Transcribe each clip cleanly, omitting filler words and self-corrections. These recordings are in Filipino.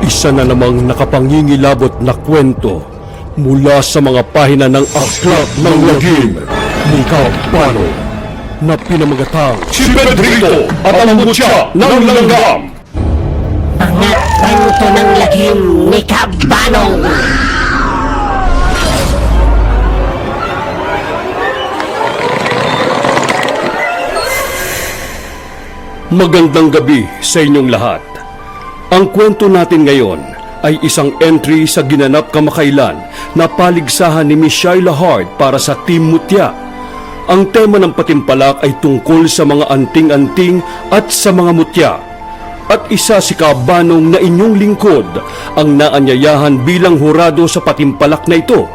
Isa na namang nakapangingilabot na kwento mula sa mga pahina ng Aklat ng Lagim ni Kabano na pinamagatang Si Pedrito at ang Mutya ng Langgam. Mga kwento ng lagim ni Kabano. Magandang gabi sa inyong lahat. Ang kwento natin ngayon ay isang entry sa ginanap kamakailan na paligsahan ni Miss Shyla Hart para sa Team Mutya. Ang tema ng patimpalak ay tungkol sa mga anting-anting at sa mga mutya. At isa si Kabanong na inyong lingkod ang naanyayahan bilang hurado sa patimpalak na ito.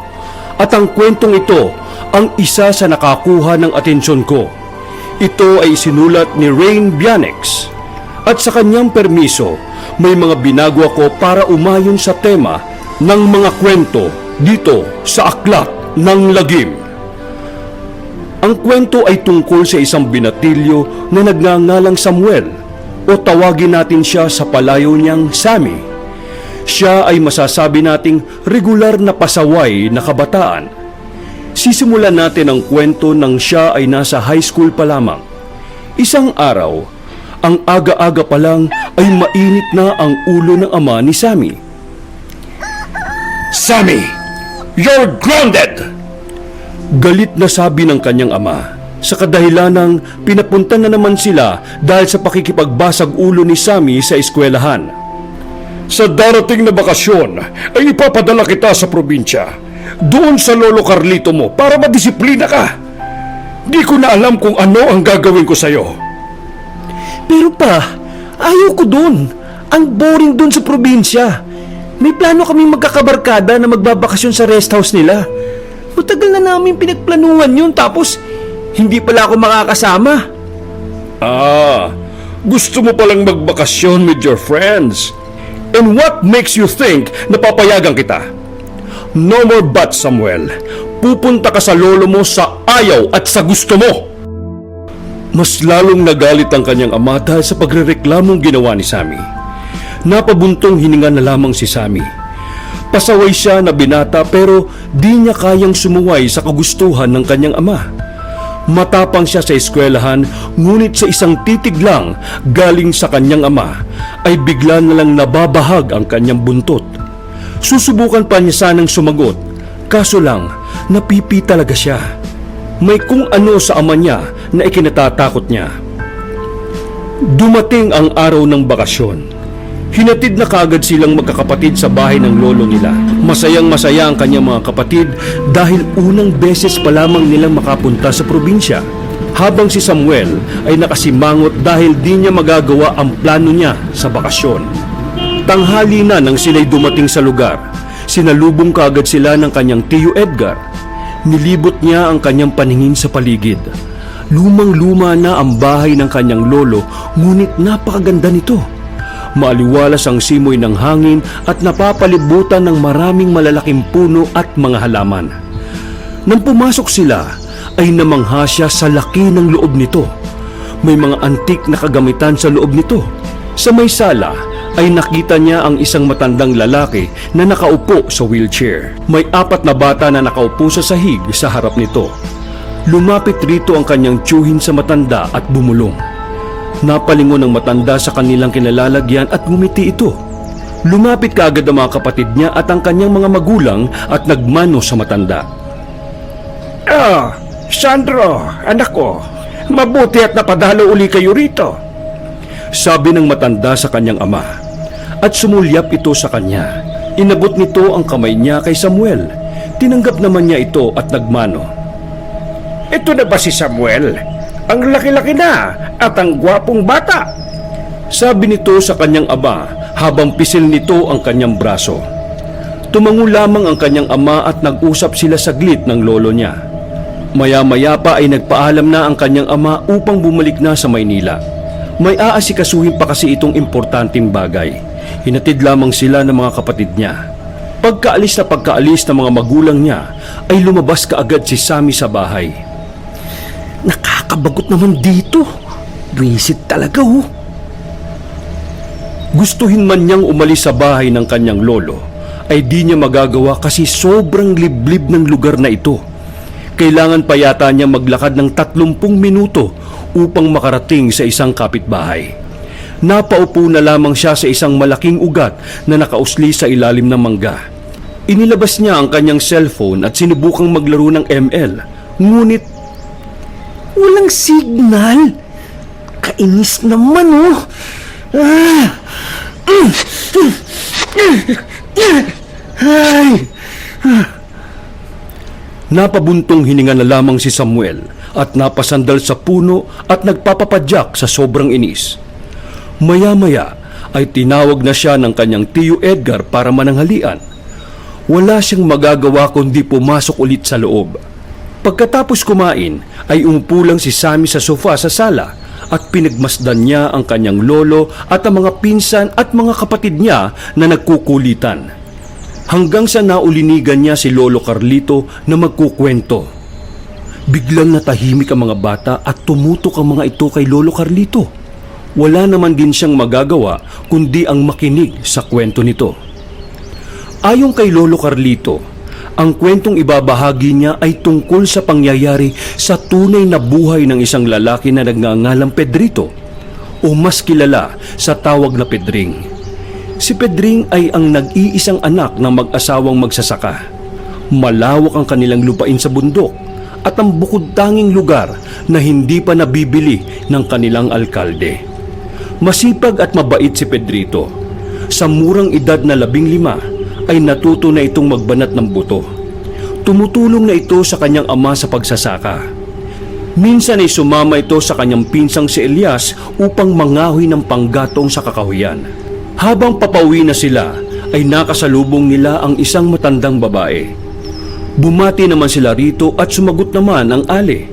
At ang kwentong ito ang isa sa nakakuha ng atensyon ko. Ito ay sinulat ni Rain Bianex. At sa kanyang permiso, may mga binago ako para umayon sa tema ng mga kwento dito sa Aklat ng Lagim. Ang kwento ay tungkol sa isang binatilyo na nagngangalang Samuel o tawagin natin siya sa palayo niyang Sammy. Siya ay masasabi nating regular na pasaway na kabataan. Sisimulan natin ang kwento nang siya ay nasa high school pa lamang. Isang araw, ang aga-aga pa lang ay mainit na ang ulo ng ama ni Sammy. Sammy, you're grounded! Galit na sabi ng kanyang ama sa kadahilanang pinapunta na naman sila dahil sa pakikipagbasag ulo ni Sammy sa eskwelahan. Sa darating na bakasyon ay ipapadala kita sa probinsya, doon sa lolo Carlito mo para madisiplina ka. Di ko na alam kung ano ang gagawin ko sa'yo. Pero pa, ayaw ko dun. Ang boring dun sa probinsya. May plano kaming magkakabarkada na magbabakasyon sa rest house nila. Matagal na namin pinagplanuhan yun tapos hindi pala ako makakasama. Gusto mo palang magbakasyon with your friends. And what makes you think na papayagan kita? No more buts, Samuel. Pupunta ka sa lolo mo sa ayaw at sa gusto mo. Mas lalong nagalit ang kanyang ama dahil sa pagrereklamong ginawa ni Sammy. Napabuntong hininga na lamang si Sammy. Pasaway siya na binata pero di niya kayang sumuway sa kagustuhan ng kanyang ama. Matapang siya sa eskwelahan ngunit sa isang titig lang galing sa kanyang ama ay bigla na lang nababahag ang kanyang buntot. Susubukan pa niya sanang sumagot, kaso lang napipi talaga siya. May kung ano sa ama niya na ikinatatakot niya. Dumating ang araw ng bakasyon. Hinatid na kaagad silang magkakapatid sa bahay ng lolo nila. Masayang-masaya ang kanyang mga kapatid dahil unang beses pa lamang nilang makapunta sa probinsya. Habang si Samuel ay nakasimangot dahil di niya magagawa ang plano niya sa bakasyon. Tanghali na nang sila'y dumating sa lugar. Sinalubong kaagad sila ng kanyang tiyo Edgar. Nilibot niya ang kanyang paningin sa paligid. Lumang-luma na ang bahay ng kanyang lolo, ngunit napakaganda nito. Maaliwalas ang simoy ng hangin at napapalibutan ng maraming malalaking puno at mga halaman. Nang pumasok sila, ay namangha siya sa laki ng loob nito. May mga antik na kagamitan sa loob nito. Sa may sala, ay nakita niya ang isang matandang lalaki na nakaupo sa wheelchair. May 4 na bata na nakaupo sa sahig sa harap nito. Lumapit rito ang kanyang tiyuhin sa matanda at bumulong. Napalingon ng matanda sa kanilang kinalalagyan at ngumiti ito. Lumapit kaagad ang mga kapatid niya at ang kanyang mga magulang at nagmano sa matanda. Sandro, anak ko, mabuti at napadalo uli kayo rito. Sabi ng matanda sa kanyang ama. At sumulyap ito sa kanya. Inabot nito ang kamay niya kay Samuel. Tinanggap naman niya ito at nagmano. Ito na ba si Samuel? Ang laki-laki na at ang gwapong bata. Sabi nito sa kanyang ama habang pisil nito ang kanyang braso. Tumango lamang ang kanyang ama at nag-usap sila saglit ng lolo niya. Maya-maya pa ay nagpaalam na ang kanyang ama upang bumalik na sa Maynila. May aasikasuhin pa kasi itong importanteng bagay. Hinatid lamang sila ng mga kapatid niya. Pagkaalis ng mga magulang niya, ay lumabas kaagad si Sammy sa bahay. Nakakabagot naman dito. Visit talaga oh. Gustuhin man niyang umalis sa bahay ng kanyang lolo, ay di niya magagawa kasi sobrang liblib ng lugar na ito. Kailangan pa yata niya maglakad ng 30 minuto upang makarating sa isang kapitbahay. Napaupo na lamang siya sa isang malaking ugat na nakausli sa ilalim ng mangga. Inilabas niya ang kanyang cellphone at sinubukang maglaro ng ML. Ngunit Walang signal. Kainis naman, oh. Ay. napabuntong hininga na lamang si Samuel at napasandal sa puno at nagpapapadyak sa sobrang inis. Maya-maya ay tinawag na siya ng kanyang tiyo Edgar para mananghalian. Wala siyang magagawa kundi pumasok ulit sa loob. Pagkatapos kumain ay umupo lang si Sammy sa sofa sa sala at pinagmasdan niya ang kanyang lolo at ang mga pinsan at mga kapatid niya na nagkukulitan. Hanggang sa naulinigan niya si Lolo Carlito na magkukwento. Biglang natahimik ang mga bata at tumutok ang mga ito kay Lolo Carlito. Wala naman din siyang magagawa kundi ang makinig sa kwento nito. Ayon kay Lolo Carlito, ang kwentong ibabahagi niya ay tungkol sa pangyayari sa tunay na buhay ng isang lalaki na nagngangalang Pedrito o mas kilala sa tawag na Pedring. Si Pedring ay ang nag-iisang anak ng mag-asawang magsasaka. Malawak ang kanilang lupain sa bundok at ang bukod-tanging lugar na hindi pa nabibili ng kanilang alkalde. Masipag at mabait si Pedrito. Sa murang edad na 15 ay natuto na itong magbanat ng buto. Tumutulong na ito sa kanyang ama sa pagsasaka. Minsan ay sumama ito sa kanyang pinsang si Elias upang mangahoy ng panggatong sa kakahuyan. Habang papauwi na sila, ay nakasalubong nila ang isang matandang babae. Bumati naman sila rito at sumagot naman ang ali.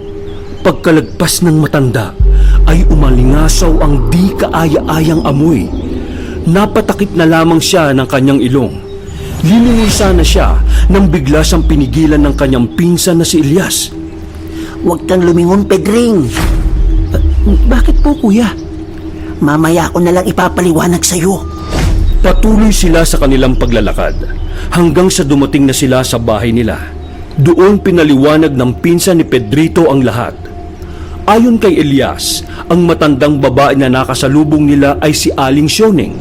Pagkalagpas ng matanda, ay umalingasaw ang di kaaya-ayang amoy. Napatakip na lamang siya ng kanyang ilong. Lilingon sana siya nang bigla siyang pinigilan ng kanyang pinsan na si Elias. Huwag kang lumingon, Pedring. Bakit po, kuya? Mamaya ako na lang ipapaliwanag sa'yo. Patuloy sila sa kanilang paglalakad hanggang sa dumating na sila sa bahay nila. Doon pinaliwanag ng pinsan ni Pedrito ang lahat. Ayon kay Elias, ang matandang babae na nakasalubong nila ay si Aling Sioneng,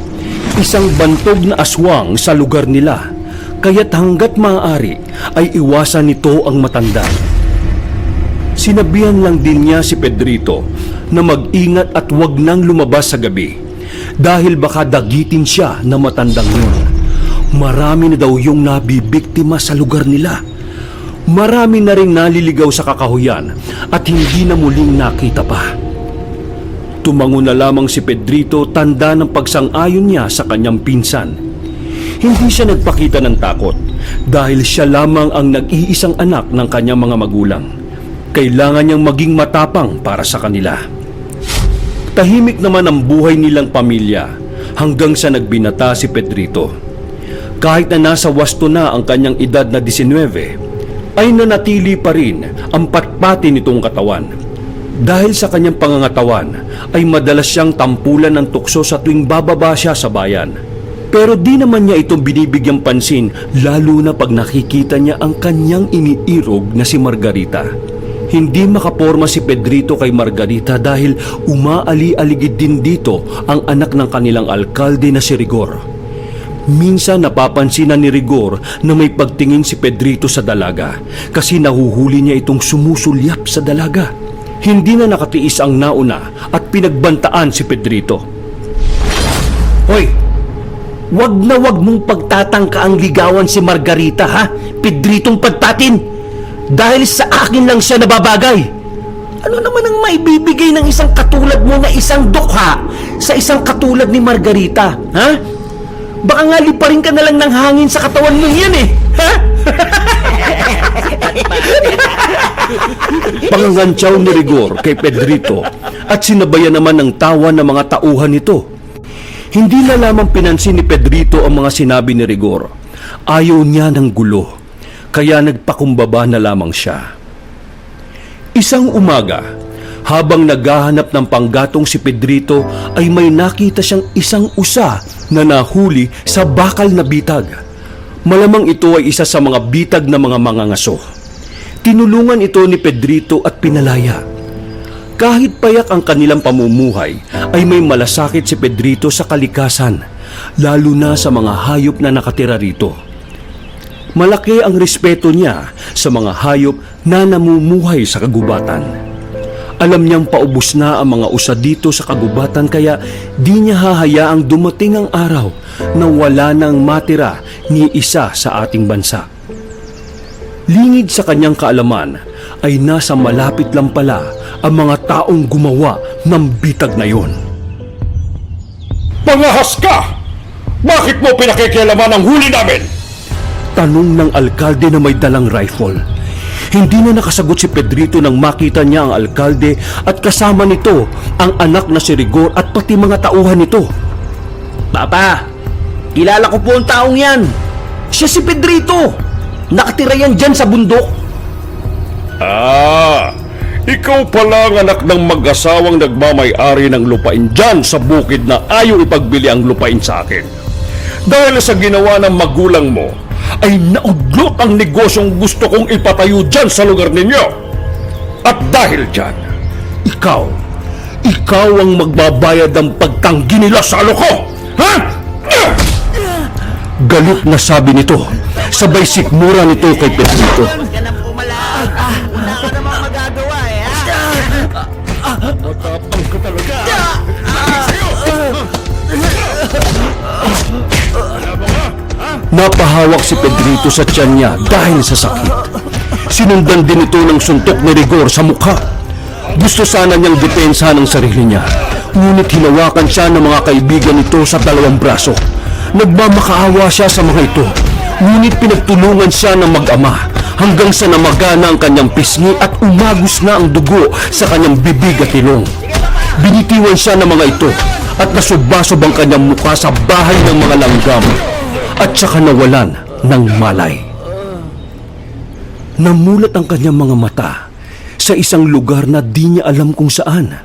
isang bantog na aswang sa lugar nila. Kaya't hanggat maaari ay iwasan nito ang matanda. Sinabihan lang din niya si Pedrito na mag-ingat at wag nang lumabas sa gabi dahil baka dagitin siya na matandang yun. Marami na daw yung nabibiktima sa lugar nila. Marami na rin naliligaw sa kakahuyan at hindi na muling nakita pa. Tumango na lamang si Pedrito, tanda ng pagsang-ayon niya sa kanyang pinsan. Hindi siya nagpakita ng takot dahil siya lamang ang nag-iisang anak ng kanyang mga magulang. Kailangan niyang maging matapang para sa kanila. Tahimik naman ang buhay nilang pamilya hanggang sa nagbinata si Pedrito. Kahit na nasa wasto na ang kanyang edad na 19, ay nanatili pa rin ang patpati nitong katawan. Dahil sa kanyang pangangatawan ay madalas siyang tampulan ng tukso sa tuwing bababa siya sa bayan. Pero di naman niya ito binibigyang pansin, lalo na pag nakikita niya ang kanyang iniirog na si Margarita. Hindi makaporma si Pedrito kay Margarita dahil umaali-aligid din dito ang anak ng kanilang alkalde na si Rigor. Minsan napapansinan ni Rigor na may pagtingin si Pedrito sa dalaga kasi nahuhuli niya itong sumusulyap sa dalaga. Hindi na nakatiis ang nauna at pinagbantaan si Pedrito. Hoy! Wag na wag mong pagtatangka ang ligawan si Margarita, ha? Pedritong Patpatin! Dahil sa akin lang siya nababagay. Ano naman ang maibibigay ng isang katulad mo na isang dukha sa isang katulad ni Margarita, ha? Baka nga liparin ka na lang ng hangin sa katawan mo yan, eh, ha? Pangangantsaw ni Rigor kay Pedrito at sinabayan naman ng tawa ng mga tauhan nito. Hindi na lamang pinansin ni Pedrito ang mga sinabi ni Rigor. Ayaw niya ng gulo, kaya nagpakumbaba na lamang siya. Isang umaga, Habang naghahanap ng panggatong si Pedrito ay may nakita siyang isang usa na nahuli sa bakal na bitag. Malamang ito ay isa sa mga bitag na mga mangangaso. Tinulungan ito ni Pedrito at pinalaya. Kahit payak ang kanilang pamumuhay, ay may malasakit si Pedrito sa kalikasan, lalo na sa mga hayop na nakatira rito. Malaki ang respeto niya sa mga hayop na namumuhay sa kagubatan. Alam niyang paubos na ang mga usa dito sa kagubatan kaya di niya hahayaang dumating ang araw na wala nang matira ni isa sa ating bansa. Lingid sa kanyang kaalaman ay nasa malapit lang pala ang mga taong gumawa ng bitag na yon. Pangahas ka! Bakit mo pinakikialaman ang huli namin? Tanong ng alkalde na may dalang rifle. Hindi na nakasagot si Pedrito nang makita niya ang alkalde at kasama nito ang anak na si Rigor at pati mga tauhan nito. Papa, kilala ko po ang taong yan. Siya si Pedrito. Nakatira yan dyan sa bundok. Ikaw pala ang anak ng mag-asawang nagmamay-ari ng lupain dyan sa bukid na ayaw ipagbili ang lupain sa akin. Dahil sa ginawa ng magulang mo, ay naudlot ang negosyong gusto kong ipatayo dyan sa lugar ninyo. At dahil dyan, ikaw ang magbabayad ng pagtanggi nila sa ko! Ha? Galit na sabi nito, sabay sikmura nito kay Pedrito. Matapang ka talaga! Napahawak si Pedrito sa tiyan niya dahil sa sakit. Sinundan din ito ng suntok ni Rigor sa mukha. Gusto sana niyang depensa ng sarili niya, ngunit hinawakan siya ng mga kaibigan nito sa dalawang braso. Nagmamakaawa siya sa mga ito, ngunit pinagtulungan siya ng mag-ama hanggang sa namagana ang kanyang pisngi at umagos na ang dugo sa kanyang bibig at ilong. Binitiwan siya ng mga ito at nasubasob ang kanyang mukha sa bahay ng mga langgam at saka nawalan ng malay. Namulat ang kanyang mga mata sa isang lugar na di niya alam kung saan.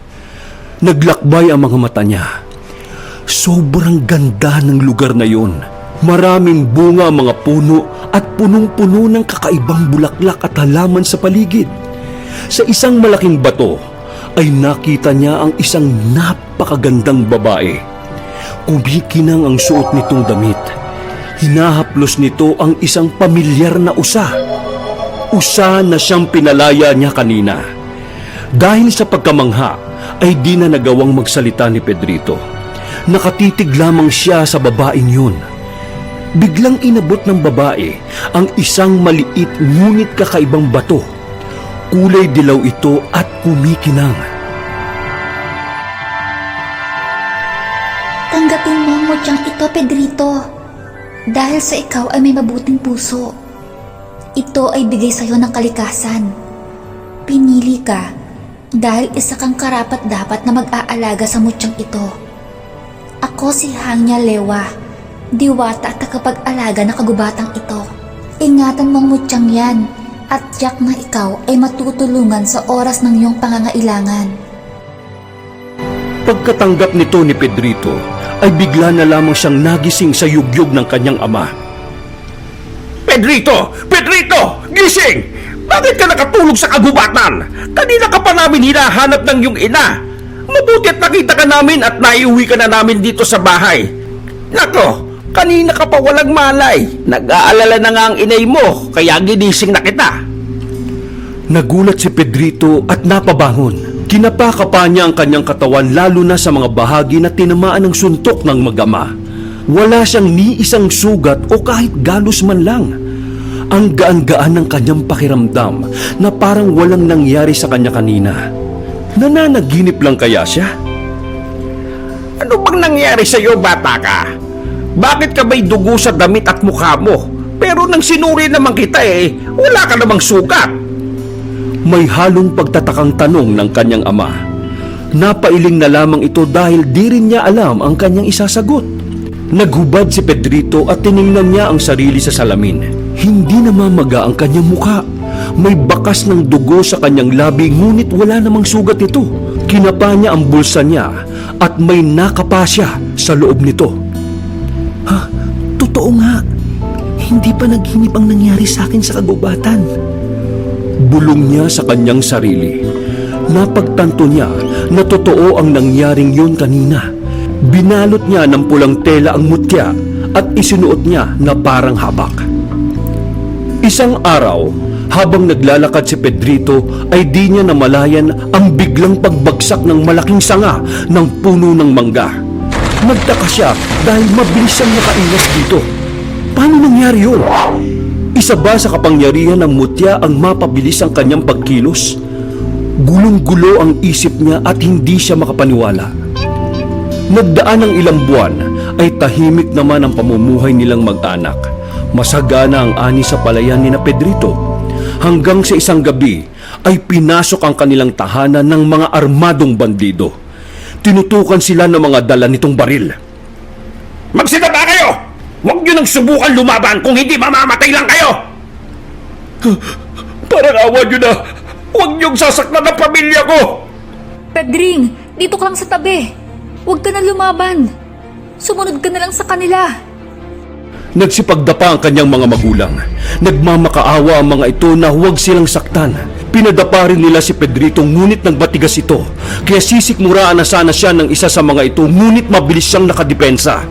Naglakbay ang mga mata niya. Sobrang ganda ng lugar na yun. Maraming bunga ang mga puno at punong-puno ng kakaibang bulaklak at halaman sa paligid. Sa isang malaking bato ay nakita niya ang isang napakagandang babae. Kumikinang ang suot nitong damit. Hinahaplos nito ang isang pamilyar na usa. Usa na siyang pinalaya niya kanina. Dahil sa pagkamangha ay di na nagawang magsalita ni Pedrito. Nakatitig lamang siya sa babaeng yun. Biglang inabot ng babae ang isang maliit ngunit kakaibang bato. Kulay dilaw ito at kumikinang. Tanggapin mo ang mutyang ito, Pedrito. Dahil sa ikaw ay may mabuting puso. Ito ay bigay sa iyo ng kalikasan. Pinili ka dahil isa kang karapat-dapat na mag-aalaga sa mutyang ito. Ako si Hangya Lewa, diwata at takapag-alaga ng kagubatang ito. Ingatan mo ang mutyang yan at tiyak na ikaw ay matutulungan sa oras ng iyong pangangailangan. Pagkatanggap nito ni Pedrito, ay bigla na lamang siyang nagising sa yugyug ng kanyang ama. Pedrito! Pedrito! Gising! Bakit ka nakatulog sa kagubatan? Kanina ka pa namin hinahanap ng iyong ina. Mabuti at nakita ka namin at naiuwi ka na namin dito sa bahay. Nako, kanina ka pa walang malay. Nag-aalala na nga ang inay mo, kaya ginising na kita. Nagulat si Pedrito at napabangon. Kinapaka pa niya ang kanyang katawan lalo na sa mga bahagi na tinamaan ng suntok ng mag-ama. Wala siyang ni isang sugat o kahit galos man lang. Ang gaan-gaan ng kanyang pakiramdam na parang walang nangyari sa kanya kanina. Nananaginip lang kaya siya? Ano bang nangyari sa iyo, bata ka? Bakit ka may dugo sa damit at mukha mo? Pero nang sinuri naman kita wala ka namang sugat. May halong pagtatakang tanong ng kanyang ama. Napailing na lamang ito dahil di rin niya alam ang kanyang isasagot. Naghubad si Pedrito at tiningnan niya ang sarili sa salamin. Hindi namamaga ang kanyang mukha. May bakas ng dugo sa kanyang labi ngunit wala namang sugat ito. Kinapa niya ang bulsa niya at may nakapa siya sa loob nito. Ha? Totoo nga. Hindi pa naghinip ang nangyari sa akin sa kagubatan. Bulong niya sa kanyang sarili. Napagtanto niya na totoo ang nangyaring yun kanina. Binalot niya ng pulang tela ang mutya at isinuot niya na parang habak. Isang araw, habang naglalakad si Pedrito ay di niya namalayan ang biglang pagbagsak ng malaking sanga ng puno ng mangga. Nagtaka siya dahil mabilis siyang nakaiwas dito. Paano nangyari yun? Isa ba sa kapangyarihan ng mutya ang mapabilis ang kanyang pagkilos? Gulong-gulo ang isip niya at hindi siya makapaniwala. Nagdaan ng ilang buwan ay tahimik naman ang pamumuhay nilang mag-anak. Masagana ang ani sa palayan ni na Pedrito. Hanggang sa isang gabi ay pinasok ang kanilang tahanan ng mga armadong bandido. Tinutukan sila ng mga dala nitong baril. Magsitaba kayo! Huwag niyo nang subukan lumaban kung hindi mamamatay lang kayo! Parang awa niyo na! Huwag niyong sasaktan ang pamilya ko! Pedring, dito ka lang sa tabi. Huwag ka na lumaban. Sumunod ka na lang sa kanila. Nagsipagdapa ang kanyang mga magulang. Nagmamakaawa ang mga ito na huwag silang saktan. Pinadapa rin nila si Pedrito ngunit nagbatigas ito. Kaya sisikmuraan na sana siya ng isa sa mga ito ngunit mabilis siyang nakadepensa.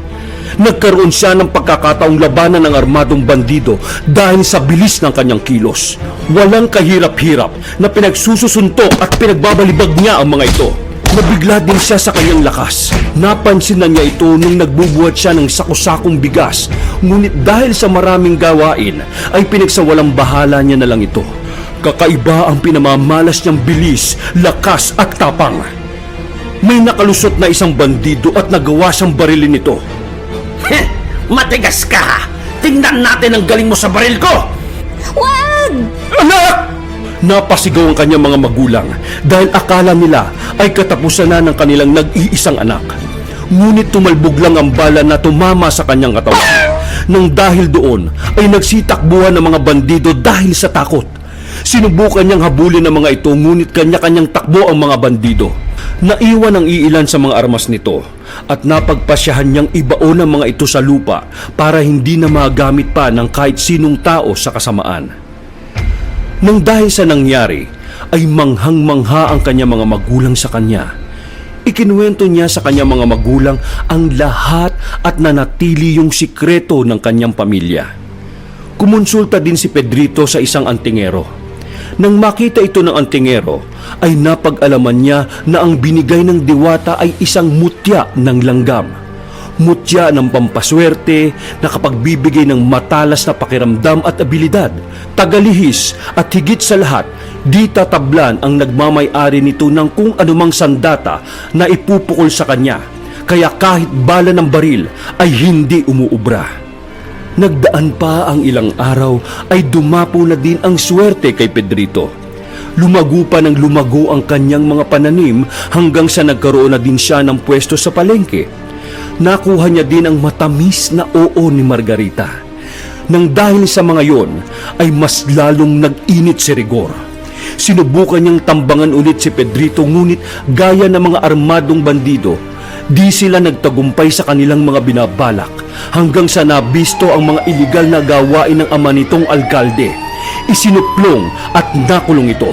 Nagkaroon siya ng pagkakataong labanan ng armadong bandido dahil sa bilis ng kanyang kilos. Walang kahirap-hirap na pinagsususuntok at pinagbabalibag niya ang mga ito. Nabigla din siya sa kanyang lakas. Napansin na niya ito nung nagbubuhat siya ng sakusakong bigas. Ngunit dahil sa maraming gawain, ay pinagsawalang bahala niya na lang ito. Kakaiba ang pinamamalas niyang bilis, lakas at tapang. May nakalusot na isang bandido at nagawa siyang barilin ito. Matigas ka! Tingnan natin ang galing mo sa baril ko! Wag! Anak! Napasigaw ang kanyang mga magulang dahil akala nila ay katapusan na ng kanilang nag-iisang anak. Ngunit tumalbog lang ang bala na tumama sa kanyang katawan. Nang dahil doon ay nagsitakbuhan ng mga bandido dahil sa takot. Sinubukan niyang habulin ang mga ito ngunit kanya-kanyang takbo ang mga bandido. Naiwan ang iilan sa mga armas nito at napagpasyahan niyang ibaon ang mga ito sa lupa para hindi na magamit pa ng kahit sinong tao sa kasamaan. Nang dahil sa nangyari, ay manghang-mangha ang kanyang mga magulang sa kanya. Ikinuwento niya sa kanyang mga magulang ang lahat at nanatili yung sikreto ng kanyang pamilya. Kumonsulta din si Pedrito sa isang antingero. Nang makita ito ng antingero, ay napag-alaman niya na ang binigay ng diwata ay isang mutya ng langgam. Mutya ng pampaswerte na kapagbibigay ng matalas na pakiramdam at abilidad, tagalihis at higit sa lahat, di tatablan ang nagmamay-ari nito ng kung anumang sandata na ipupukol sa kanya, kaya kahit bala ng baril ay hindi umuubra. Nagdaan pa ang ilang araw ay dumapo na din ang swerte kay Pedrito. Lumago pa ng lumago ang kanyang mga pananim hanggang sa nagkaroon na din siya ng pwesto sa palengke. Nakuha niya din ang matamis na oo ni Margarita. Nang dahil sa mga yon, ay mas lalong nag-init si Rigor. Sinubukan niyang tambangan ulit si Pedrito ngunit gaya ng mga armadong bandido, di sila nagtagumpay sa kanilang mga binabalak hanggang sa nabisto ang mga iligal na gawain ng ama nitong alkalde. Isinuplong at nakulong ito.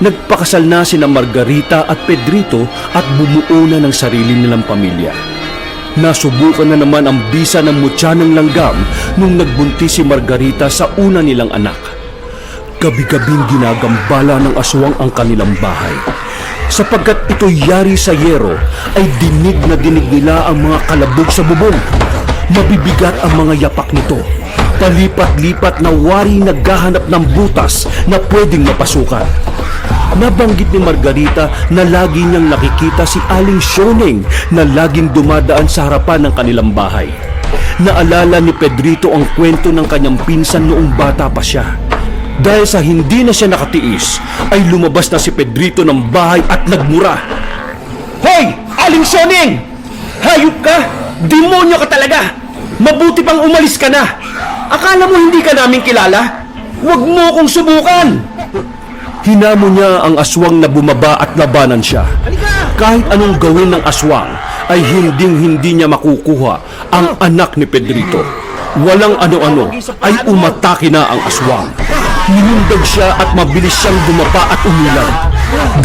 Nagpakasal na sina Margarita at Pedrito at bumuo na ng sarili nilang pamilya. Nasubukan na naman ang bisa ng mutya ng langgam nung nagbuntis si Margarita sa una nilang anak. Gabi-gabing ginagambala ng aswang ang kanilang bahay. Sapagkat ito'y yari sa yero, ay dinig na dinig nila ang mga kalabog sa bubong. Mabibigat ang mga yapak nito. Palipat-lipat na wari naghahanap ng butas na pwedeng mapasukan. Nabanggit ni Margarita na lagi niyang nakikita si Aling Sioneng na laging dumadaan sa harapan ng kanilang bahay. Naalala ni Pedrito ang kwento ng kanyang pinsan noong bata pa siya. Dahil sa hindi na siya nakatiis, ay lumabas na si Pedrito ng bahay at nagmura. Hoy! Aling Sioneng! Hayop ka! Demonyo ka talaga! Mabuti pang umalis ka na! Akala mo hindi ka namin kilala? Huwag mo akong subukan! Hinamon niya ang aswang na bumaba at labanan siya. Kahit anong gawin ng aswang, ay hinding-hindi niya makukuha ang anak ni Pedrito. Walang ano-ano, ay umatake na ang aswang. Ninundag siya at mabilis siyang bumaba at umilag.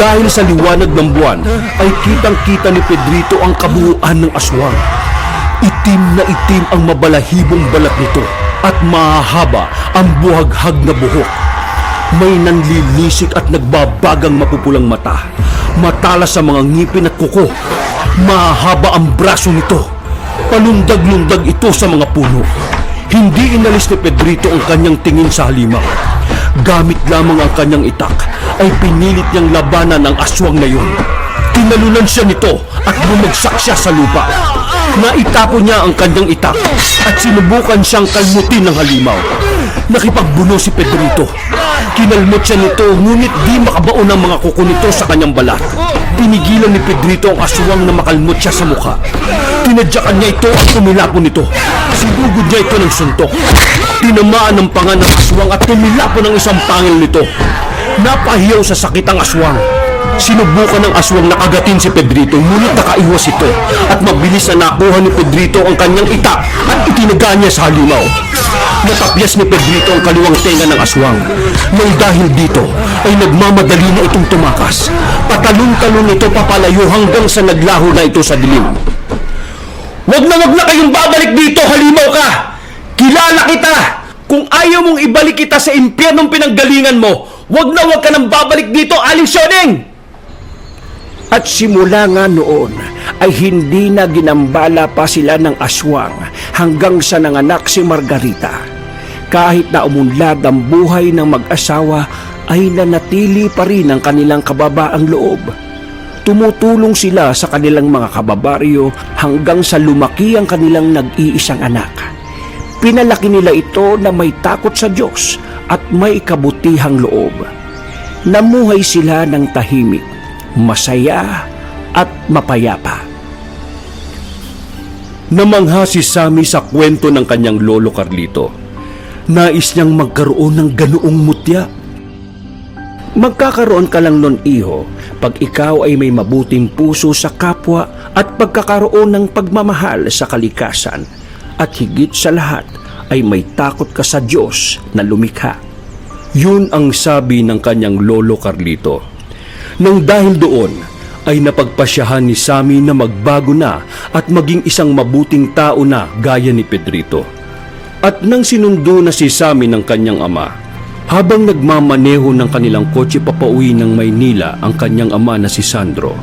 Dahil sa liwanag ng buwan, ay kitang-kita ni Pedrito ang kabuuan ng aswang. Itim na itim ang mabalahibong balat nito at mahahaba ang buhaghag na buhok. May nanlilisik at nagbabagang mapupulang mata. Matalas sa mga ngipin at kuko. Mahaba ang braso nito. Palundag-lundag ito sa mga puno. Hindi inalis ni Pedrito ang kanyang tingin sa halimaw. Gamit lamang ang kanyang itak, ay pinilit niyang labanan ang aswang na yun. Tinalunan siya nito at bumagsak siya sa lupa. Naitapon niya ang kanyang itak at sinubukan siyang kalmutin ng halimaw. Nakipagbuno si Pedrito. Kinalmot siya nito ngunit di makabaon ang mga kuko nito sa kanyang balat. Pinigilan ni Pedrito ang aswang na makalmot siya sa mukha. Tinadyakan niya ito at tumilapon nito. Sinugod niya ito ng suntok. Tinamaan ng panga ng aswang at tumilapon ng isang pangil nito. Napahiyaw sa sakit ang aswang. Sinubukan ng aswang na kagatin si Pedrito ngunit nakaiwas ito at mabilis na nakuha ni Pedrito ang kanyang itak at itinaga niya sa halimaw. Natapyas ni Pedrito ang kaliwang tenga ng aswang. Nang dahil dito ay nagmamadali na itong tumakas. Patalon-talon ito papalayo hanggang sa naglaho na ito sa dilim. Wag na kayong babalik dito, halimaw ka! Kilala kita! Kung ayaw mong ibalik kita sa impyernong pinanggalingan mo, wag ka nang babalik dito, Aling Sioneng! At simula nga noon ay hindi na ginambala pa sila ng aswang hanggang sa nanganak si Margarita. Kahit na umunlad ang buhay ng mag-asawa ay nanatili pa rin ang kanilang kababaang loob. Tumutulong sila sa kanilang mga kababaryo hanggang sa lumaki ang kanilang nag-iisang anak. Pinalaki nila ito na may takot sa Diyos at may kabutihang loob. Namuhay sila ng tahimik, masaya at mapayapa. Namangha si Sammy sa kwento ng kanyang lolo Carlito. Nais niyang magkaroon ng ganoong mutya. Magkakaroon ka lang nun, iho, pag ikaw ay may mabuting puso sa kapwa at pagkakaroon ng pagmamahal sa kalikasan. At higit sa lahat ay may takot ka sa Diyos na lumikha. Yun ang sabi ng kanyang lolo Carlito. Nang dahil doon, ay napagpasyahan ni Sammy na magbago na at maging isang mabuting tao na gaya ni Pedrito. At nang sinundo na si Sammy ng kanyang ama, habang nagmamaneho ng kanilang kotse papauwi ng Maynila ang kanyang ama na si Sandro,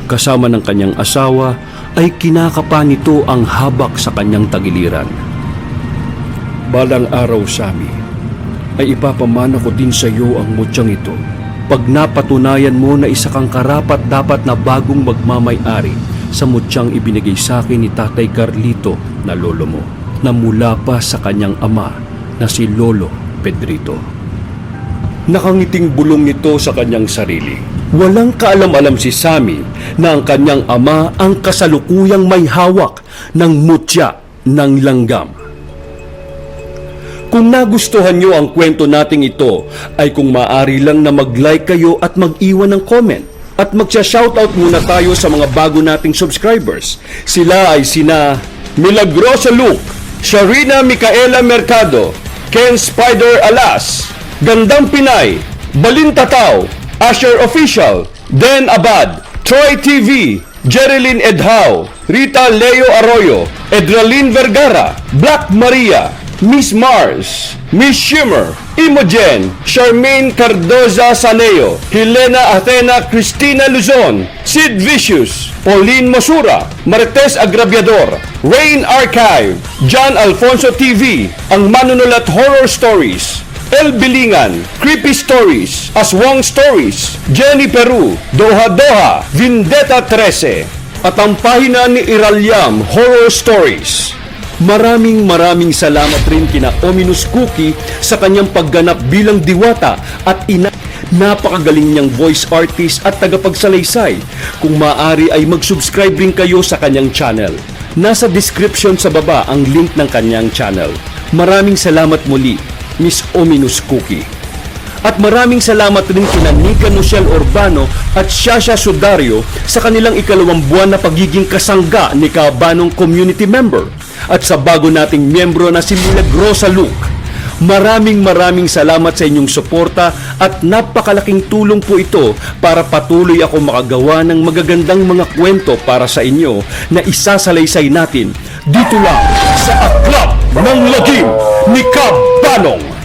kasama ng kanyang asawa ay kinakapa nito ang habak sa kanyang tagiliran. Balang araw, Sammy, ay ipapamana ko din sa iyo ang mutyang ito pag napatunayan mo na isa kang karapat-dapat na bagong magmamay-ari sa mutyang ibinigay sa akin ni Tatay Carlito na lolo mo, na mula pa sa kanyang ama na si Lolo Pedrito. Nakangiting bulong nito sa kanyang sarili. Walang kaalam-alam si Sammy na ang kanyang ama ang kasalukuyang may hawak ng mutya ng langgam. Kung nagustuhan nyo ang kwento nating ito, ay kung maaari lang na mag-like kayo at mag-iwan ng comment. At magsha-shoutout muna tayo sa mga bago nating subscribers. Sila ay sina Milagrosa Luke, Sharina Micaela Mercado, Ken Spider Alas, Gandang Pinay, Balin Tataw, Asher Official, Den Abad, Troy TV, Jerilyn Edhao, Rita Leo Arroyo, Edralyn Vergara, Black Maria, Miss Mars, Miss Shimmer, Imogen, Charmaine Cardoza Saneo, Helena Athena Cristina Luzon, Sid Vicious, Pauline Mosura, Marites Agraviador, Rain Archive, John Alfonso TV, ang manunulat horror stories, El Bilingan, Creepy Stories, Aswang Stories, Jenny Peru, Doha Doha, Vendetta 13, at ang pahina ni Iralyam Horror Stories. Maraming salamat rin kina Ominous Cookie sa kanyang pagganap bilang diwata at napakagaling niyang voice artist at tagapagsalaysay. Kung maaari ay mag-subscribe rin kayo sa kanyang channel. Nasa description sa baba ang link ng kanyang channel. Maraming salamat muli. Miss Ominous Cookie. At maraming salamat rin kina Nika Nuciel Urbano at Shasha Sudario sa kanilang ikalawang buwan na pagiging kasangga ni Kabanong community member at sa bago nating miyembro na si Milagrosa Luke. Maraming salamat sa inyong suporta at napakalaking tulong po ito para patuloy ako makagawa ng magagandang mga kwento para sa inyo na isasalaysay natin dito lang sa Aklap ng Lagim ni Kabanong.